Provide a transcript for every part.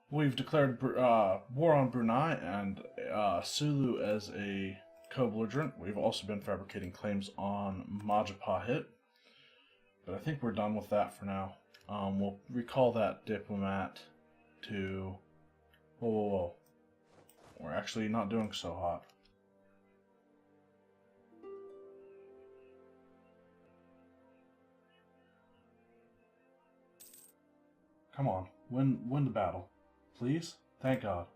We've declared war on Brunei and Sulu as a co-belligerent. We've also been fabricating claims on Majapahit, but I think we're done with that for now. We'll recall that diplomat to... Whoa, whoa, whoa. We're actually not doing so hot. Come on, win the battle. Please? Thank God.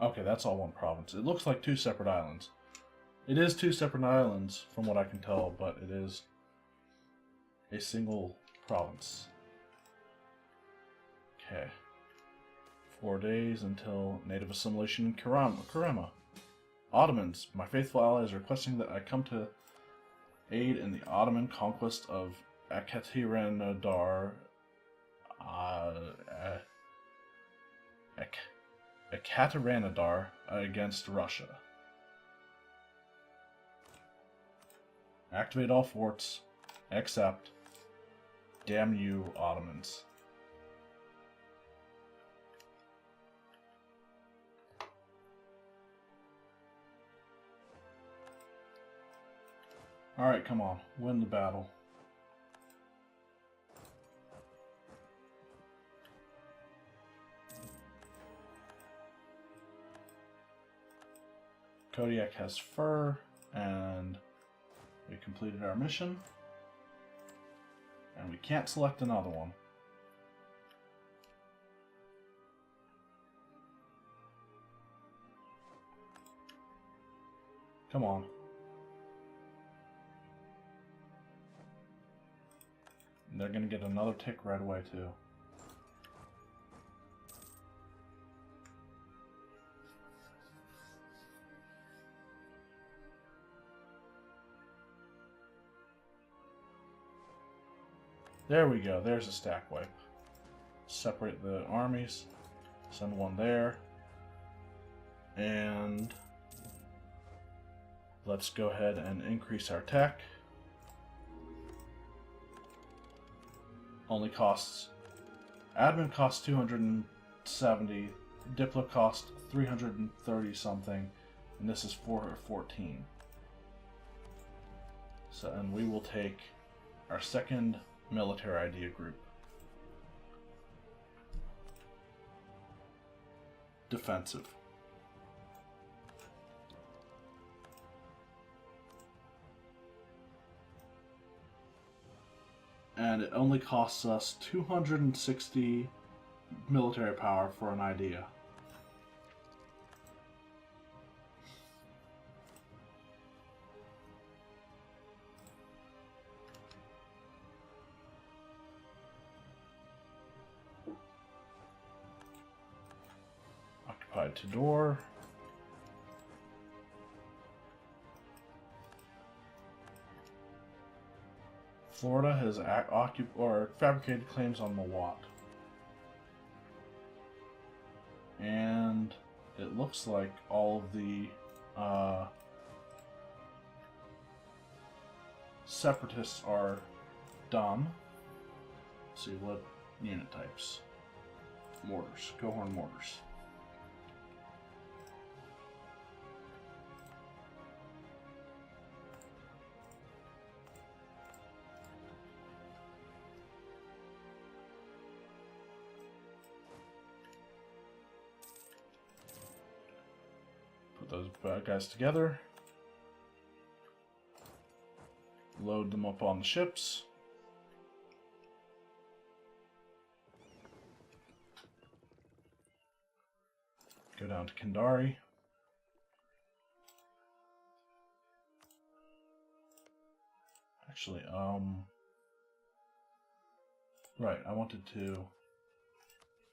Okay, that's all one province. It looks like two separate islands. It is two separate islands, from what I can tell, but it is a single province. Okay. 4 days until native assimilation in Karema. Ottomans, my faithful allies, are requesting that I come to aid in the Ottoman conquest of Ekaterinodar Ekaterinodar against Russia. Activate all forts, except damn you, Ottomans. Alright, come on. Win the battle. Kodiak has fur, and we completed our mission. And we can't select another one. Come on. And they're going to get another tick right away, too. There we go. There's a stack wipe. Separate the armies. Send one there. And let's go ahead and increase our tech. Only costs... Admin costs 270. Diplo costs 330 something. And this is 414. So, and we will take our second military idea group. Defensive. And it only costs us 260 military power for an idea. Occupied Tidor. Florida has fabricated claims on wrought. And it looks like all of the separatists are done. Let's see what unit types. Mortars, cohorn mortars. Put those bad guys together. Load them up on the ships. Go down to Kendari. Actually, right, I wanted to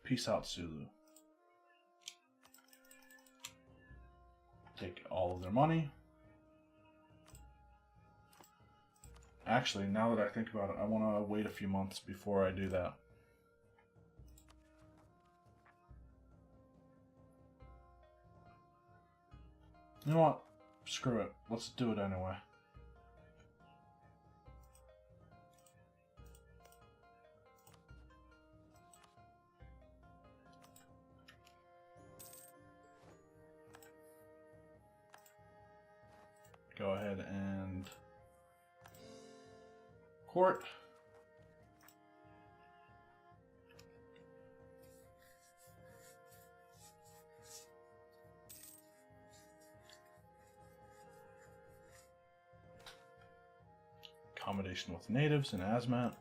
peace out Sulu. Take all of their money. Actually, now that I think about it, I want to wait a few months before I do that. You know what? Screw it. Let's do it anyway. court. Accommodation with natives in Azmat.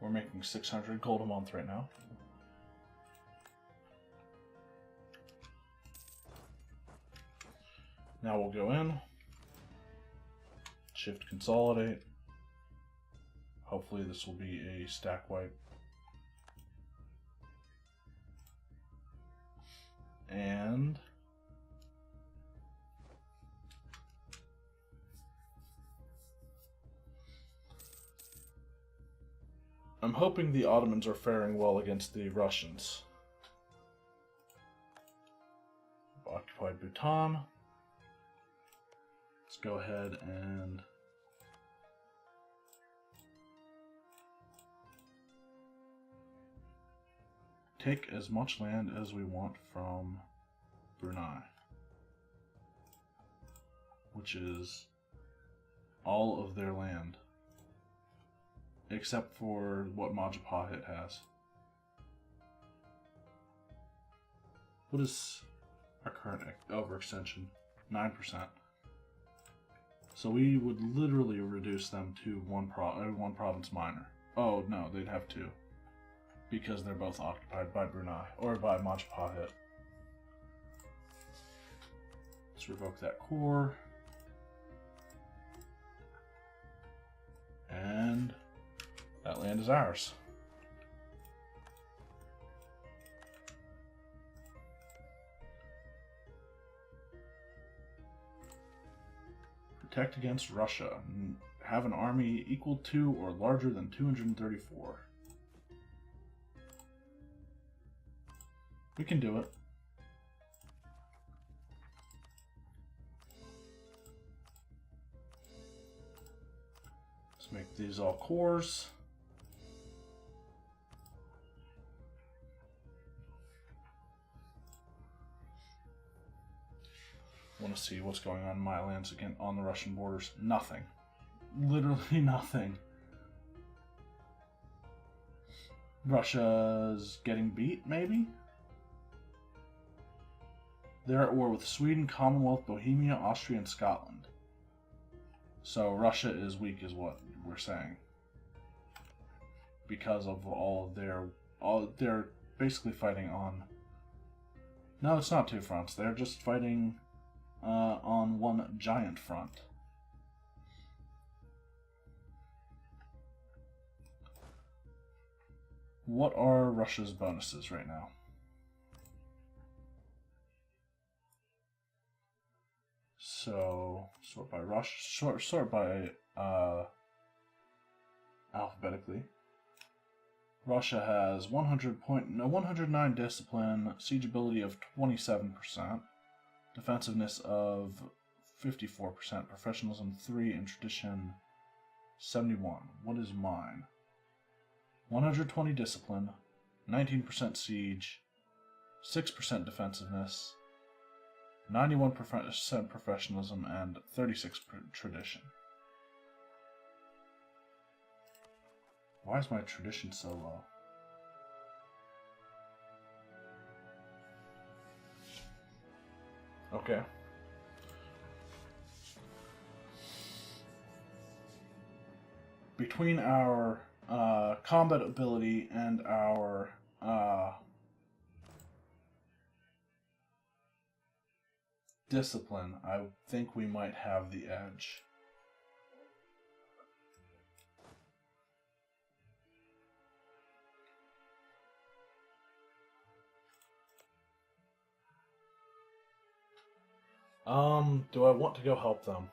We're making 600 gold a month right now. Now we'll go in, shift consolidate. Hopefully this will be a stack wipe. And I'm hoping the Ottomans are faring well against the Russians. Occupied Bhutan. Let's go ahead and take as much land as we want from Brunei, which is all of their land, except for what Majapahit has. What is our current overextension? 9%. So we would literally reduce them to one province minor. Oh no, they'd have two, because they're both occupied by Brunei, or by Majapahit. Let's revoke that core. And that land is ours. Protect against Russia. Have an army equal to or larger than 234. We can do it. Let's make these all cores. Want to see what's going on in my lands again on the Russian borders. Nothing. Literally nothing. Russia's getting beat, maybe? They're at war with Sweden, Commonwealth, Bohemia, Austria, and Scotland. So Russia is weak is what we're saying. Because of they're basically fighting on... No, it's not two fronts. They're just fighting on one giant front. What are Russia's bonuses right now? So sort by sort by alphabetically. Russia has 109 discipline, siege ability of 27%, defensiveness of 54%, professionalism 3, and tradition 71. What is mine? 120 discipline, 19% siege, 6% defensiveness, 91% professionalism, and 36% tradition. Why is my tradition so low? Okay. Between our combat ability and our discipline, I think we might have the edge. Do I want to go help them?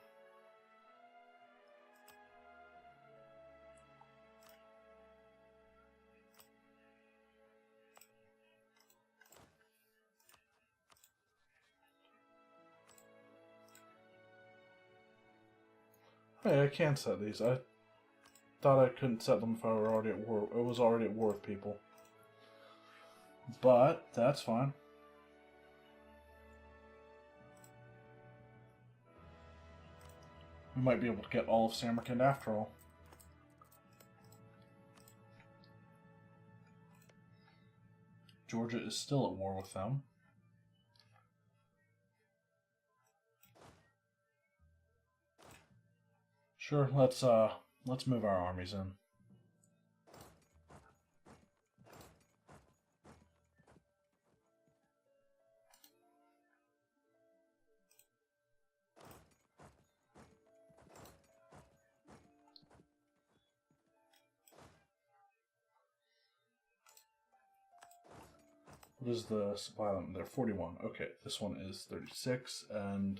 Hey, I can set these. I thought I couldn't set them if I were already at war. I was already at war with people. but that's fine. We might be able to get all of Samarkand after all. Georgia is still at war with them. Sure, let's move our armies in. What is the supply limit? They're 41. Okay, this one is 36, and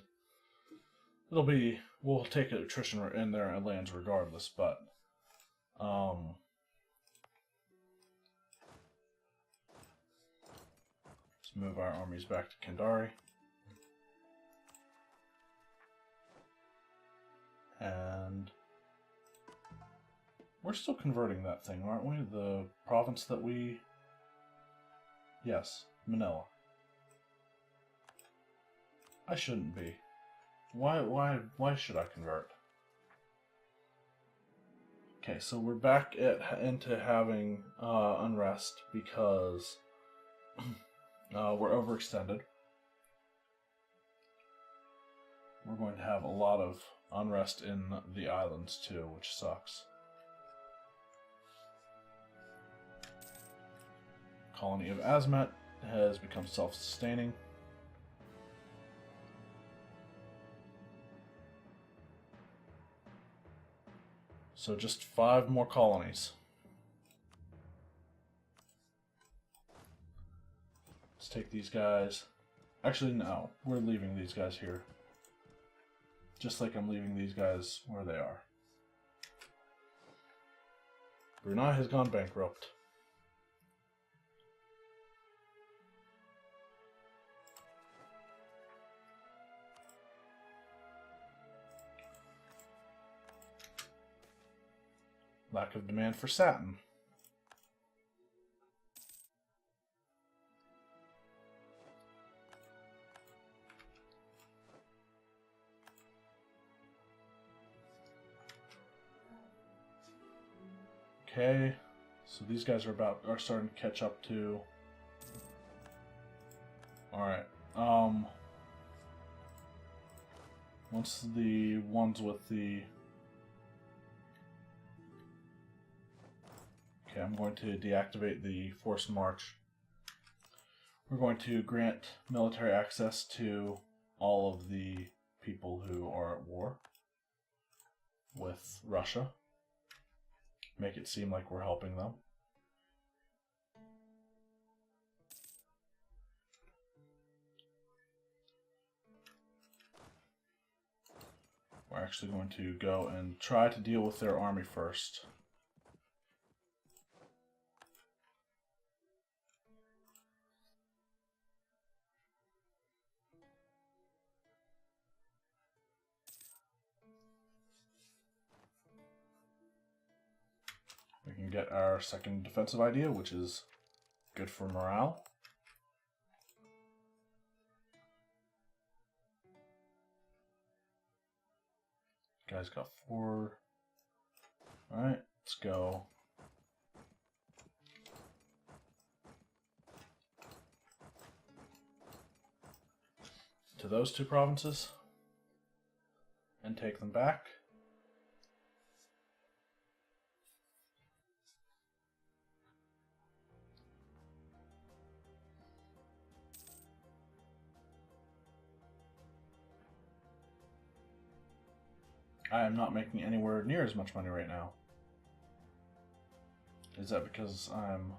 we'll take attrition in their lands regardless, but let's move our armies back to Kandari. And we're still converting that thing, aren't we? The province that we... Yes, Manila. I shouldn't be. Why should I convert? Okay, so we're back into having unrest because we're overextended. We're going to have a lot of unrest in the islands too, which sucks. Colony of Azmat has become self-sustaining. So just 5 more colonies. Let's take these guys. Actually, no. We're leaving these guys here. Just like I'm leaving these guys where they are. Brunei has gone bankrupt. Lack of demand for satin. Okay, so these guys are starting to catch up to. All right. Once the ones with the. Okay, I'm going to deactivate the forced march. We're going to grant military access to all of the people who are at war with Russia. Make it seem like we're helping them. We're actually going to go and try to deal with their army first. We can get our second defensive idea, which is good for morale. Guys got 4. Alright, let's go. To those 2 provinces and take them back. I am not making anywhere near as much money right now. Is that because I'm...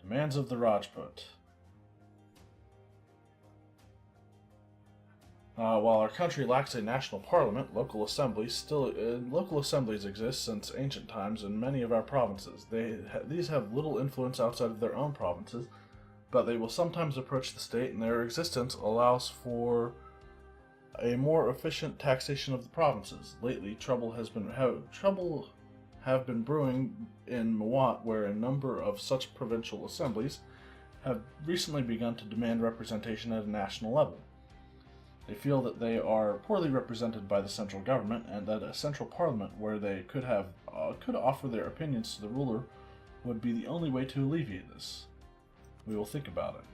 Demands of the Rajput. While our country lacks a national parliament, local assemblies exist since ancient times in many of our provinces. These have little influence outside of their own provinces, but they will sometimes approach the state, and their existence allows for a more efficient taxation of the provinces. Lately, trouble have been brewing in Mawat, where a number of such provincial assemblies have recently begun to demand representation at a national level. They feel that they are poorly represented by the central government, and that a central parliament where they could offer their opinions to the ruler would be the only way to alleviate this. We will think about it.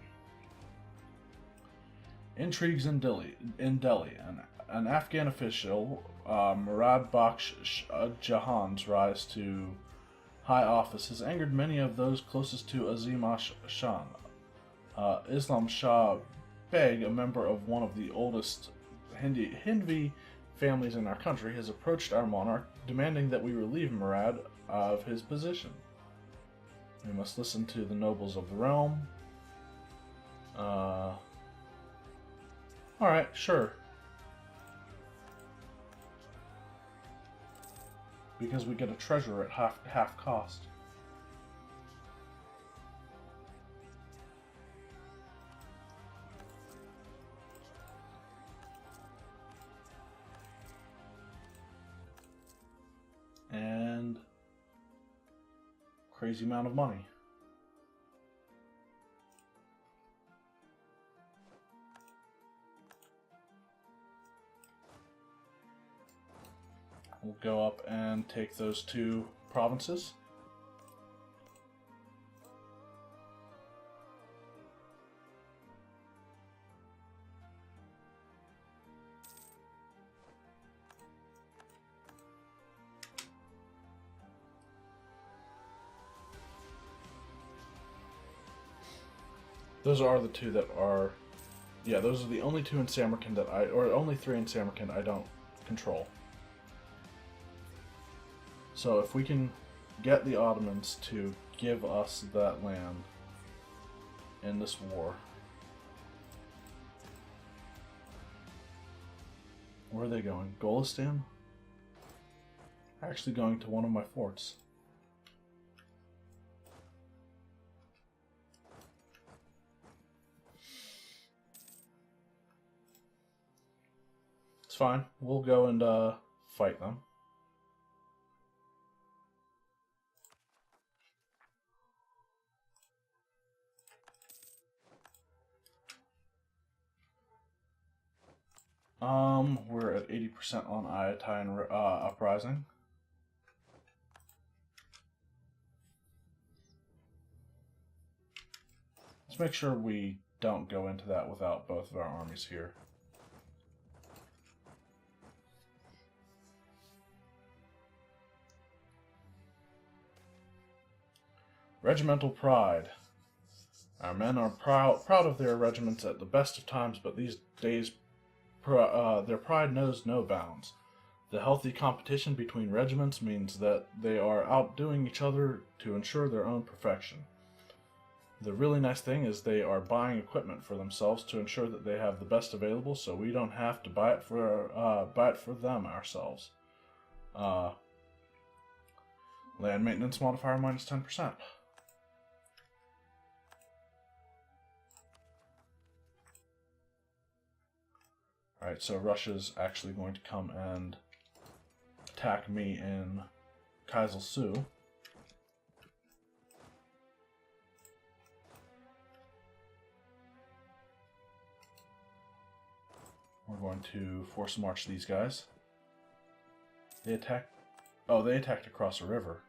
Intrigues in Delhi. An Afghan official, Murad Bakhsh Jahan's rise to high office has angered many of those closest to Azim Shan. Islam Shah Beg, a member of one of the oldest Hindvi families in our country, has approached our monarch, demanding that we relieve Murad of his position. We must listen to the nobles of the realm. Alright, sure. Because we get a treasure at half cost. And crazy amount of money. We'll go up and take those two provinces. Those are the two that are... Yeah, those are the only two in Samarkand that or only three in Samarkand I don't control. So if we can get the Ottomans to give us that land in this war. Where are they going? Golistan? Actually going to one of my forts. It's fine. We'll go and fight them. We're at 80% on Ayatollah Uprising. Let's make sure we don't go into that without both of our armies here. Regimental pride. Our men are proud of their regiments at the best of times, but these days their pride knows no bounds. The healthy competition between regiments means that they are outdoing each other to ensure their own perfection. The really nice thing is they are buying equipment for themselves to ensure that they have the best available, so we don't have to buy it for them ourselves. Land maintenance modifier minus 10%. Alright, so Russia's actually going to come and attack me in Kaisel-Su. We're going to force march these guys. They attacked... Oh, they attacked across a river.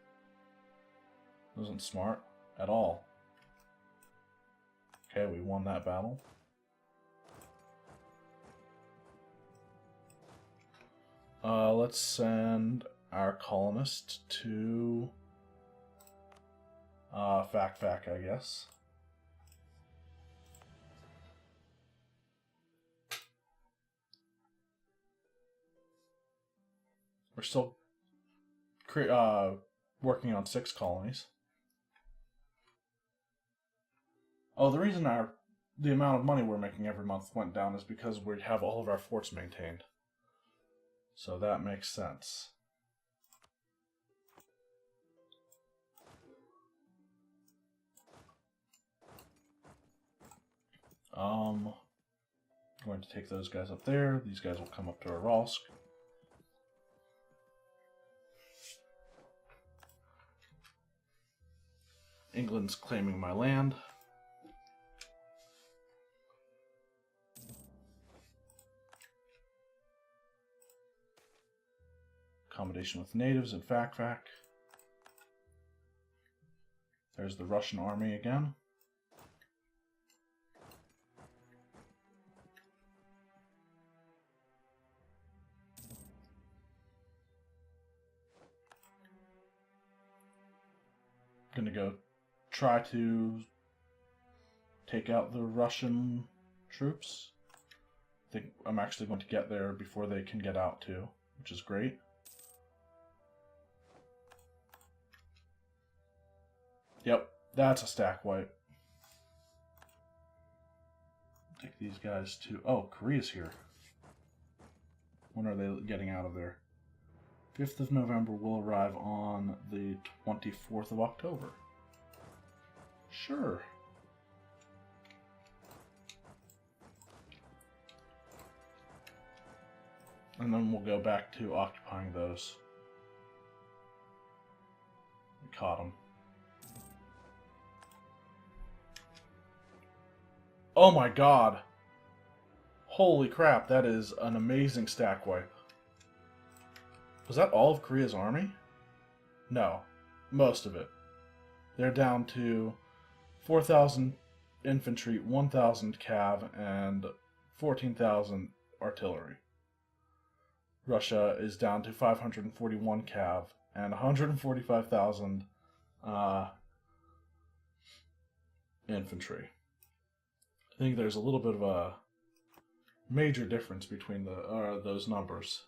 Wasn't smart at all. Okay, we won that battle. Let's send our colonist to Fac, I guess. We're still working on 6 colonies. Oh, the reason the amount of money we're making every month went down is because we have all of our forts maintained. So that makes sense. I'm going to take those guys up there. These guys will come up to Aralsk. England's claiming my land. Accommodation with natives and fact. There's the Russian army again. Gonna go try to take out the Russian troops. I think I'm actually going to get there before they can get out too, which is great. Yep, that's a stack wipe. Take these guys to... Oh, Korea's here. When are they getting out of there? 5th of November will arrive on the 24th of October. Sure. And then we'll go back to occupying those. We caught them. Oh my god! Holy crap, that is an amazing stack wipe. Was that all of Korea's army? No, most of it. They're down to 4,000 infantry, 1,000 cav, and 14,000 artillery. Russia is down to 541 cav and 145,000 infantry. I think there's a little bit of a major difference between those numbers.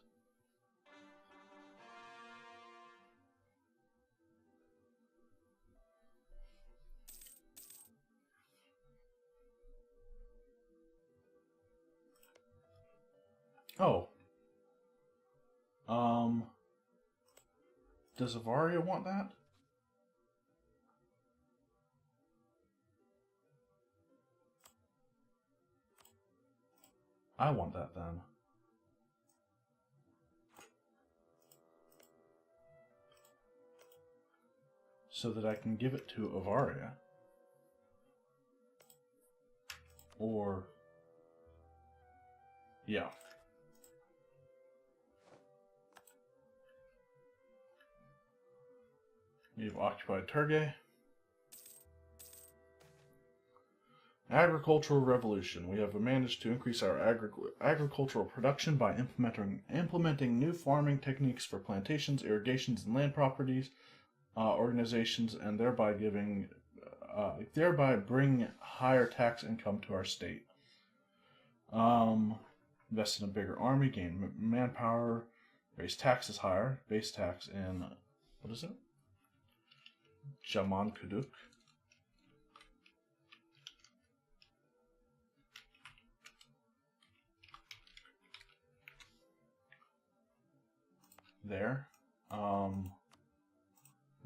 Oh. Does Avaria want that? I want that then. So that I can give it to Avaria. Or... yeah. We've occupied Turgay. Agricultural revolution. We have managed to increase our agricultural production by implementing new farming techniques for plantations, irrigations, and land properties organizations, and thereby bring higher tax income to our state. Invest in a bigger army, gain manpower, raise taxes higher. Base tax in what is it? Jaman Kuduk. There.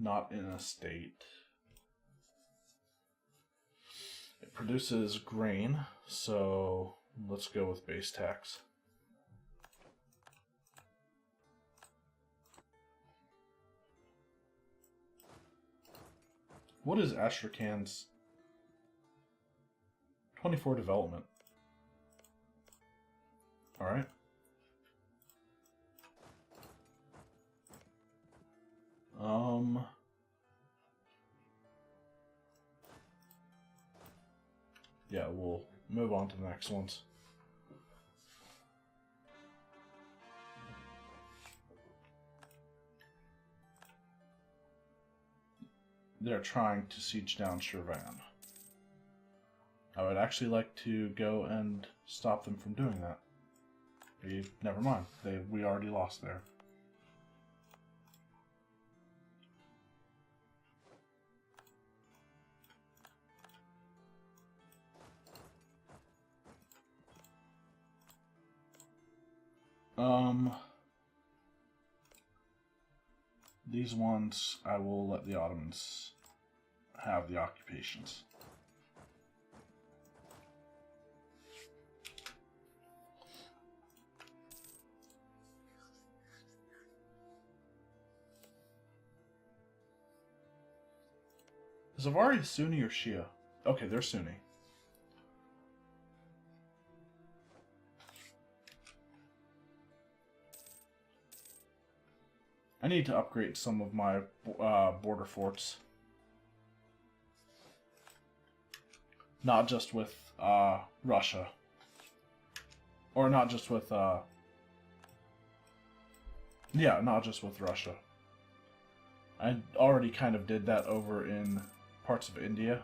Not in a state. It produces grain, so let's go with base tax. What is Astrakhan's 24 development? Alright. Yeah, we'll move on to the next ones. They're trying to siege down Shirvan. I would actually like to go and stop them from doing that. Never mind. We already lost there. These ones, I will let the Ottomans have the occupations. Is Avari Sunni or Shia? Okay, they're Sunni. I need to upgrade some of my border forts. Not just with Russia. Or not just with... yeah, not just with Russia. I already kind of did that over in parts of India.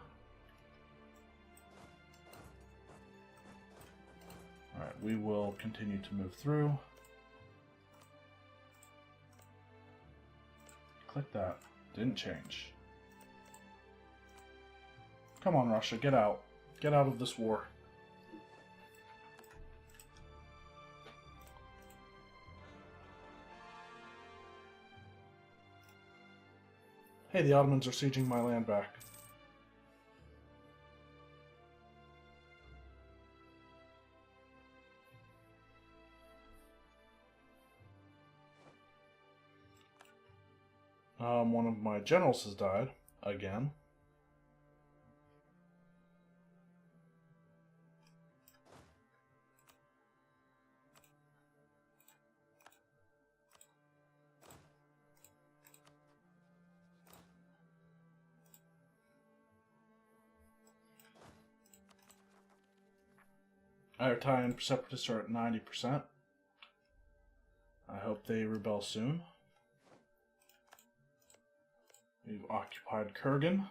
Alright, we will continue to move through. Click that. Didn't change. Come on, Russia, get out. Get out of this war. Hey, the Ottomans are sieging my land back. One of my generals has died again. Italian separatists are at 90%. I hope they rebel soon. We've occupied Kurgan.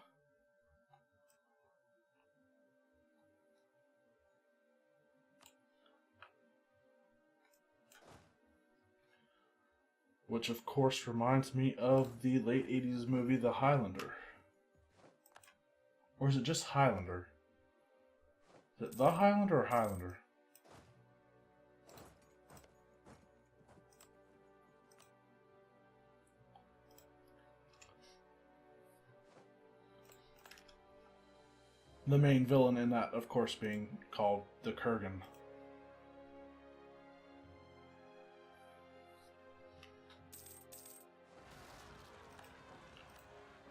Which of course reminds me of the late 80s movie The Highlander. Or is it just Highlander? Is it The Highlander or Highlander? The main villain in that, of course, being called the Kurgan.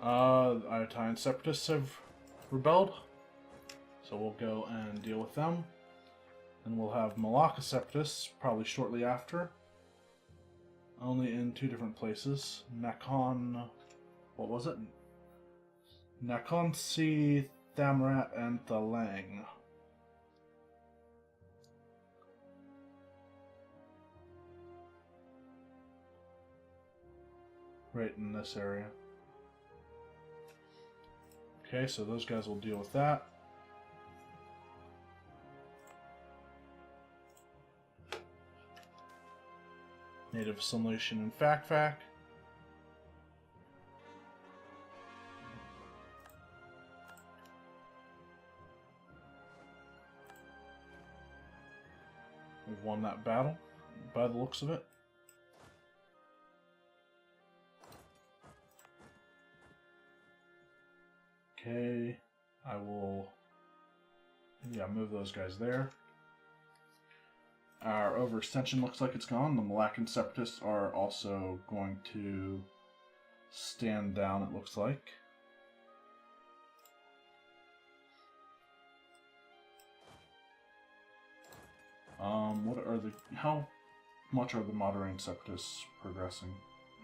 Italian separatists have rebelled, so we'll go and deal with them. And we'll have Malacca separatists probably shortly after. Only in two different places. Nakhon... what was it? Nakhon-si, Thamrat, and Thalang. Right in this area. Okay, so those guys will deal with that. Native assimilation and fact. We've won that battle, by the looks of it. Okay, I will, move those guys there. Our overextension looks like it's gone. The Malaccan separatists are also going to stand down, it looks like. How much are the Moderaine separatists progressing?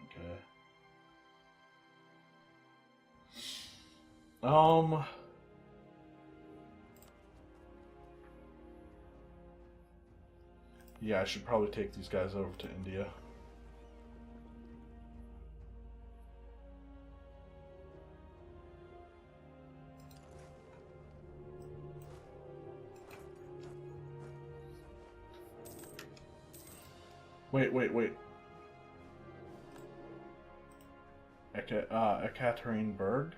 Okay. Yeah, I should probably take these guys over to India. Wait. Ekaterinburg?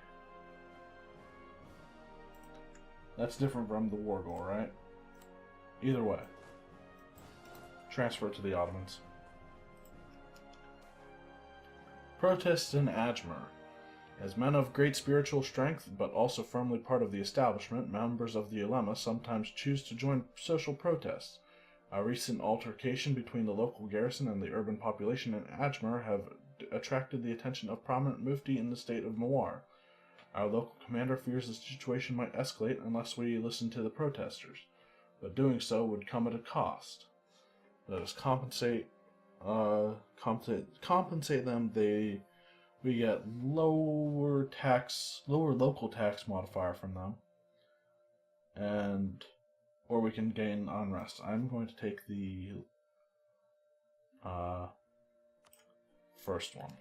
That's different from the war goal, right? Either way. Transfer it to the Ottomans. Protests in Ajmer. As men of great spiritual strength, but also firmly part of the establishment, members of the ulema sometimes choose to join social protests. A recent altercation between the local garrison and the urban population in Ajmer have attracted the attention of prominent mufti in the state of Mewar. Our local commander fears the situation might escalate unless we listen to the protesters, but doing so would come at a cost. Let us compensate them. We get lower local tax modifier from them, or we can gain unrest. I'm going to take the first one.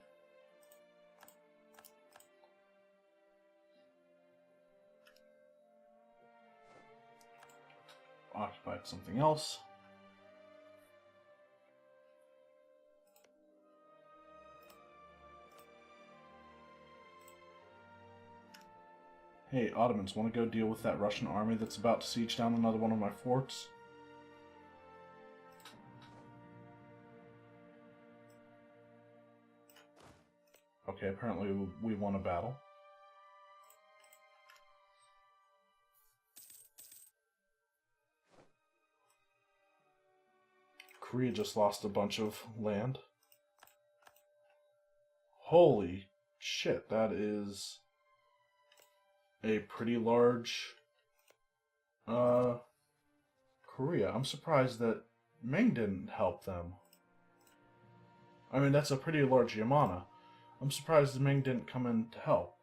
Occupied something else. Hey, Ottomans, want to go deal with that Russian army that's about to siege down another one of my forts? Okay, apparently we won a battle. Korea just lost a bunch of land. Holy shit, that is a pretty large Korea. I'm surprised that Ming didn't help them. I mean, that's a pretty large Yamana. I'm surprised Ming didn't come in to help.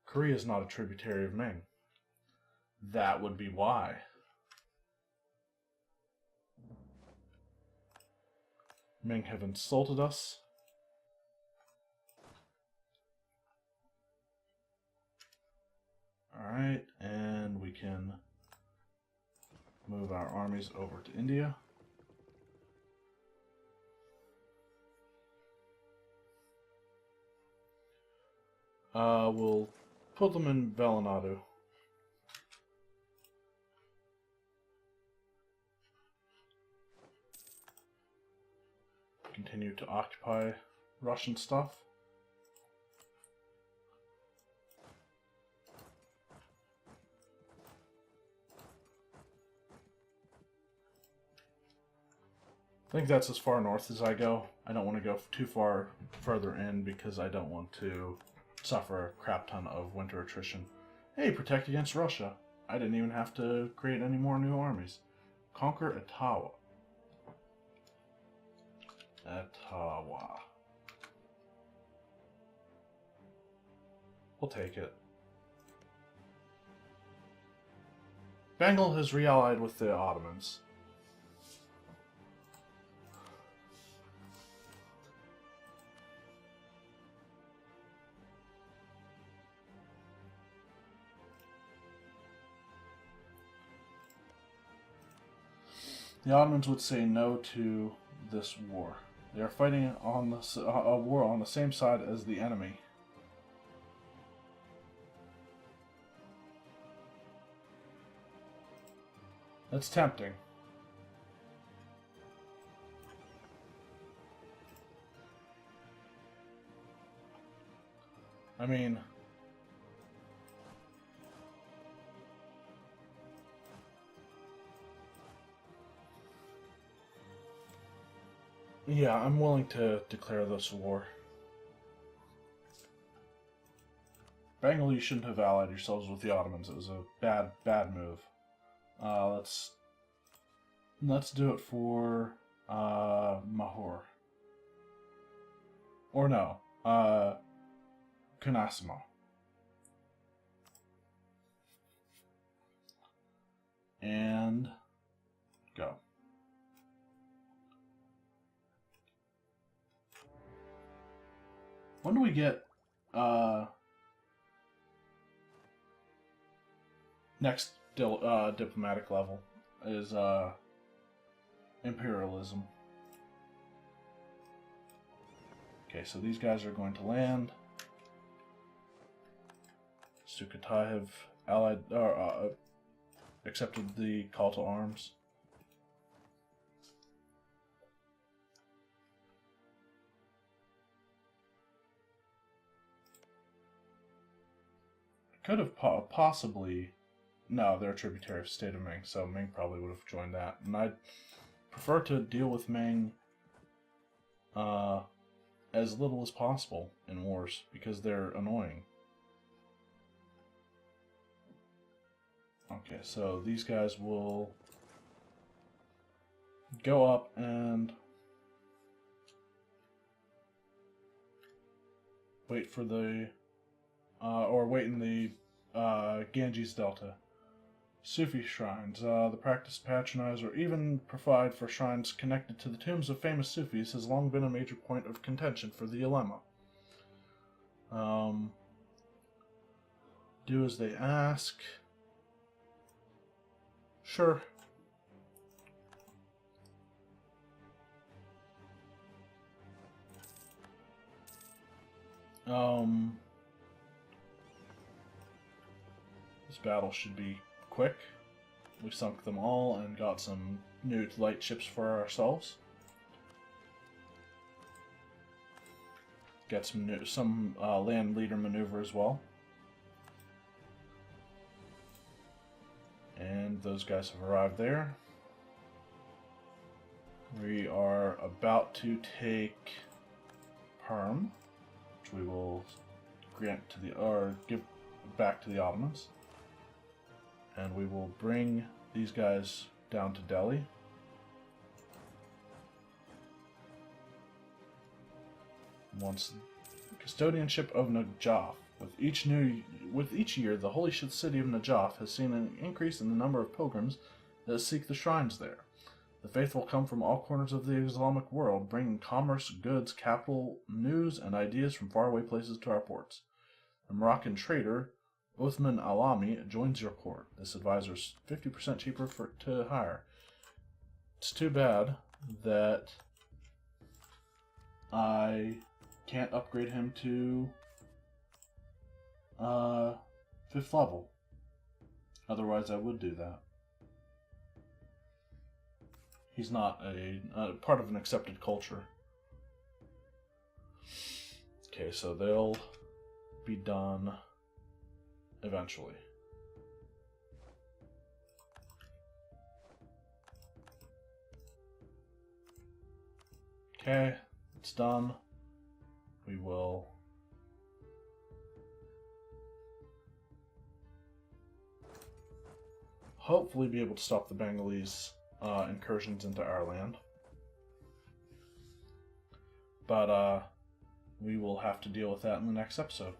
Korea is not a tributary of Ming. That would be why. Ming have insulted us. Alright, and we can move our armies over to India. We'll put them in Valinadu. Continue to occupy Russian stuff. I think that's as far north as I go. I don't want to go too far further in because I don't want to suffer a crap ton of winter attrition. Hey, protect against Russia. I didn't even have to create any more new armies. Conquer Ottawa. Ottawa. We'll take it. Bengal has re-allied with the Ottomans. The Ottomans would say no to this war. They are fighting on a war on the same side as the enemy. That's tempting. I mean, yeah, I'm willing to declare this war. Bengal, you shouldn't have allied yourselves with the Ottomans. It was a bad move. Let's do it for Mahur. Or no, Kunasima. And go. When do we get next diplomatic level is imperialism. Okay, so these guys are going to land. Sukhothai have allied or accepted the call to arms. Could have possibly... No, they're a tributary of State of Ming, so Ming probably would have joined that. And I'd prefer to deal with Ming as little as possible in wars because they're annoying. Okay, so these guys will go up and wait for the, or wait in the Ganges Delta. Sufi shrines. The practice, patronize, or even provide for shrines connected to the tombs of famous Sufis has long been a major point of contention for the ulema. Do as they ask. Sure. This battle should be quick. We sunk them all and got some new light ships for ourselves. Get some land leader maneuver as well. And those guys have arrived there. We are about to take Perm, which we will grant to the, or give back to the Ottomans. And we will bring these guys down to Delhi. Once custodianship of Najaf. With each year, the holy city of Najaf has seen an increase in the number of pilgrims that seek the shrines there. The faithful come from all corners of the Islamic world, bringing commerce, goods, capital, news, and ideas from faraway places to our ports. A Moroccan trader, Uthman Alami, joins your court. This advisor is 50% cheaper to hire. It's too bad that I can't upgrade him to 5th level. Otherwise I would do that. He's not a part of an accepted culture. Okay, so they'll be done eventually. Okay, it's done. We will hopefully be able to stop the Bengalese incursions into our land. But we will have to deal with that in the next episode.